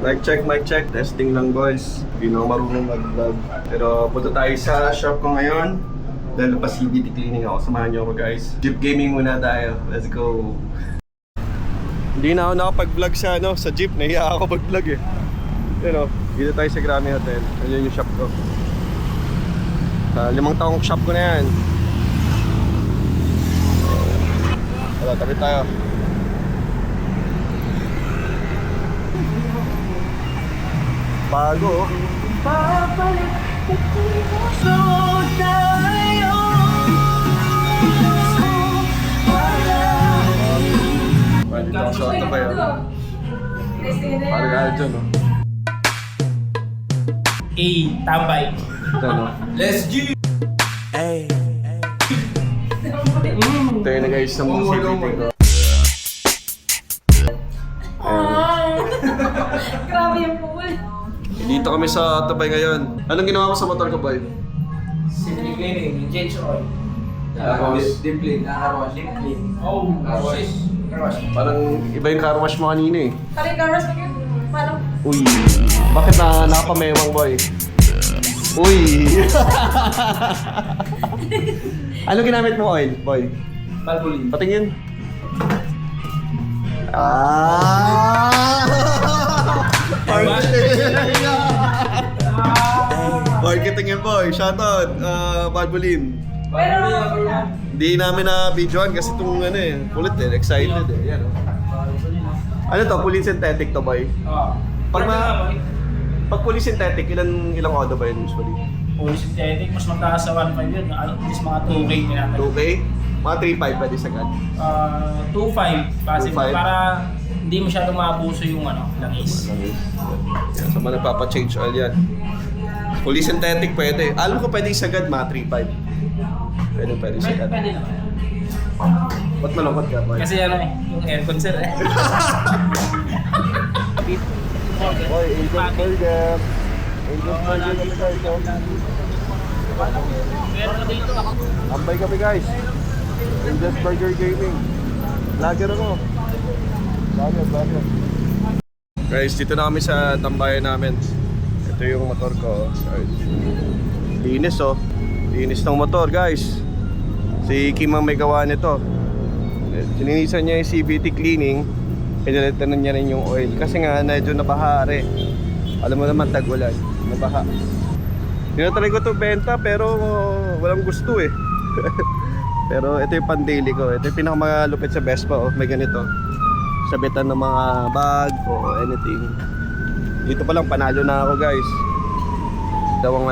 Mic check. Testing lang boys. Hindi na ako marunong mag-vlog. Pero punta tayo sa shop ko ngayon. Dahil pa CBT cleaning ako. Samahan niyo ako guys. Jeep gaming muna tayo. Let's go. Hindi na ako nakapag-vlog sa jeep. Nahiya ako mag-vlog eh. Yan o. Dito tayo sa Grammy Hotel. Ayan yung shop ko. 5 taong shop ko na yan. Tara, tabi tayo. Bago. Babalik at puso tayo. Pwede ito ang shot na ba yun? Parang gano'n dyan, no? Tambay. Ito, no? Let's G! Ito yun na guys, sa mga CBT ko. Grabe yung pool. Dito kami sa Tabay ngayon. Anong ginawa ko sa motor ko, boy? Simple cleaning, change oil. Tapos? Deep clean, nakawash. Deep clean. Oh, shit. Carwash. Parang iba yung car wash mo kanina eh. Paling cameras na yun. Paano? Uy, bakit nakapamewang, boy? Uy! Ano ginamit mo oil, boy? Valvoline. Patingin. Ah! Marketing yan, boy. Shoutout. Valvoline. Valvoline. Hindi namin na-videoan kasi itong kulit eh. Excited eh. Yan, ano to? Fully synthetic to, boy? Pag fully synthetic, ilang odo ba yun usually? Fully synthetic, mas mataas sa 1.5 yun. At least mga 2K tinatay. 2K? Mga 3.5 pwede sagad. 2.5 kasi 2.5. para hindi masyadong maabuso yung langis. Yan, so nagpapa-change oil yan. Fully synthetic pwede. Alam ko pwede sagad mga 3.5. Pwede sagad. Pwede naman. Ba't malungkot ka, boy? Kasi yung aircon sir eh. Boy, Angel's Burger. Angel's Burger kami guys. Meron na dito ako. Ambay kami guys. Angel's Burger Gaming. Vlogger ako. Vlogger. Guys, dito na kami sa tambayan namin. Ito yung motor ko. Linis oh. Linis ng motor guys. Si Kim ang may gawa nito. Sininisan niya yung CVT cleaning. Pinalitan niya rin yung oil. Kasi nga medyo nabaha rin. Alam mo naman tag-ulan. Nabaha. Tinatry ko ito benta pero walang gusto eh. Pero ito yung pan-daily ko. Ito yung pinakamalupit sa Vespa oh. May ganito. Sabitan ng mga bag o anything. Dito pa lang panalo na ako guys. Dawang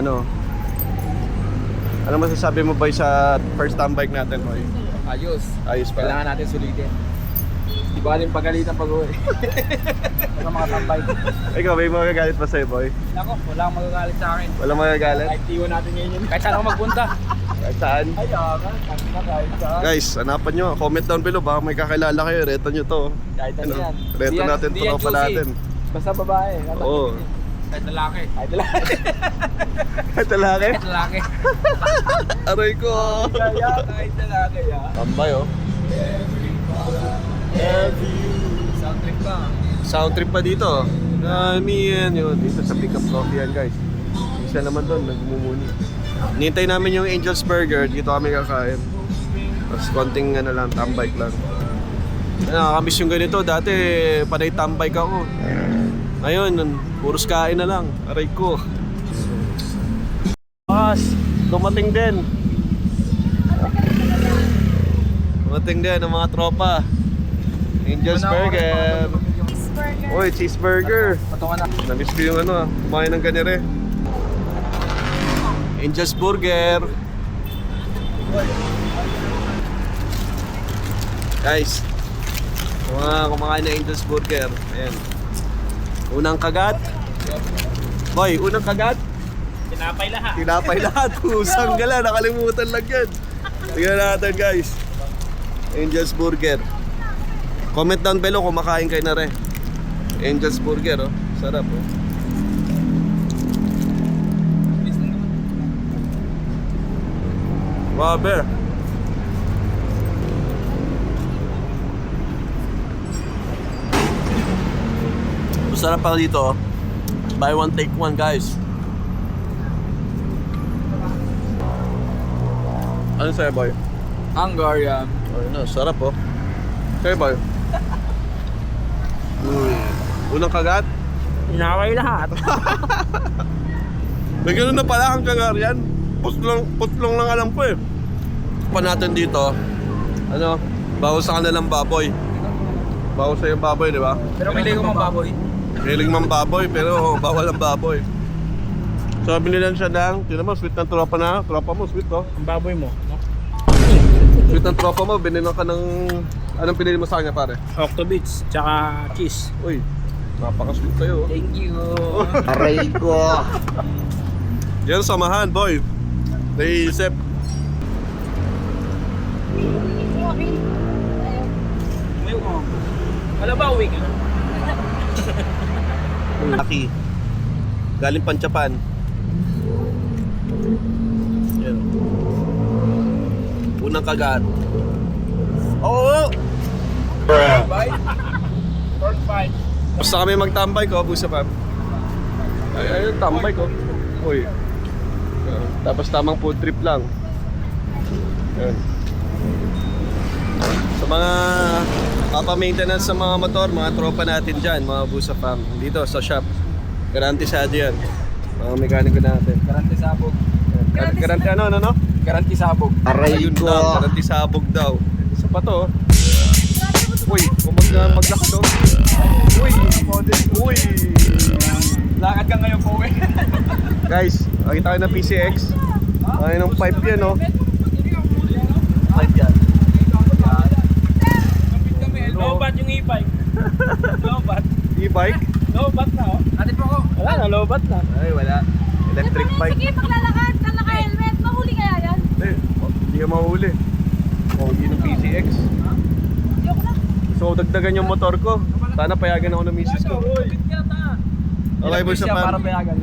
Ano masasabi mo boy sa first time bike natin boy? Ayos. Ayos pa. Kailangan natin sulitin. Di ba aling pagalitan pag-uwi? Mga tambay. Ikaw, may magagalit pa sa'yo boy? Nako, wala kang magagalit sa akin. Walang magagalit? Kahit iwan natin ngayon yun. Kahit saan ako magpunta. Kahit saan? Ayaw ka. Kahit saan. Guys, hanapan nyo. Comment down below. Baka may kakilala kayo. Reto nyo to. Kahit ano yan. Reto natin. Tropa natin. Basta babae. Oo. Kahit lalaki. Kahit lalaki. Kahit lalaki? Kahit lalaki. Aray ko. Kahit lalaki. Tambay oh. Sound trip pa. Sound trip pa dito. Yan yun. Dito sa Pick Up Coffee yan guys. Isa naman doon. Nagmumuni. Nintay namin yung Angel's Burger. Dito kami kakain. Tapos konting lang. Tambike lang. Nakakamiss yung ganito. Dati panay tambike ako. Ngayon, puros kain na lang. Aray ko. Dumating din. Dumating din ang mga tropa. Angel's Burger. Cheeseburger. Uy, cheeseburger. Patungan na. Namiss ko yung kumain ng ganire. Angel's Burger. Guys, kumakain ng Angel's Burger. Ayan. Unang kagat. Boy, unang kagat. Tinapay lahat. Tinapay lahat. Pusang gala. Nakalimutan lang yan. Tingnan natin guys. Angel's Burger. Comment down below kung makain kayo na rin. Angel's Burger oh. Sarap oh. Waber. Masarap pa dito. Buy one, take one, guys. Ano sa'yo, boy? Hungarian. Ayun na, sarap oh. Sa'yo, boy? Unang kagat? Inaway lahat. May ganun na pala ang Hungarian. Putlong lang alam ko eh. Pa natin dito, ano, bawas sa kanilang baboy. Bawas sa yung baboy, di ba? Pero may ko baboy. Hiling mang baboy, pero bawal ang baboy. So, binilan siya ng, tinan mo, sweet ng tropa na. Tropa mo, sweet oh. Ang baboy mo, no? Sweet ng tropa mo, binilan ka ng, anong pinili mo sa kanya, pare? Octo bits, tsaka cheese. Uy, napaka-sweet sa'yo. Thank you. Aray ko. Yan, samahan, boy. Naisip. May wala ba uwi ka? Aki. Galing pang Japan. Yan. Unang kagat. Oo! Bye. Short bite. Basta kami magtambay ko, busa pa. Ayun, tambay ko. Uy. Tapos tamang food trip lang. Ayun. Sa mga papa-maintenance sa mga motor, mga tropa natin dyan, mga busa fam. Dito sa shop. Garantisado yan. Mga mekaniko natin. Garanti sabog. Garanti ano? Garanti sabog. Ayun lang, garanti sabog daw. Isa pa to. Uy, kung mag-lock to. Uy! Lakad ka ngayon po eh. Guys, nakita ko na PCX. Ay, ng pipe yan, no? Pipe yan. Low-bat yung e-bike. Low-bat. E-bike? Low-bat na, oh. Atin po ako. Wala na, low-bat na. Ay, wala. Electric bike. Sige, paglalakad, naka-helmet, mahuli kaya yan? Hindi ka mahuli. Pogi ng PCX. Ayoko na. So, dagdagan yung motor ko. Sana payagan ako ng misis ko. Okay, boy, sa Para fam. payagan.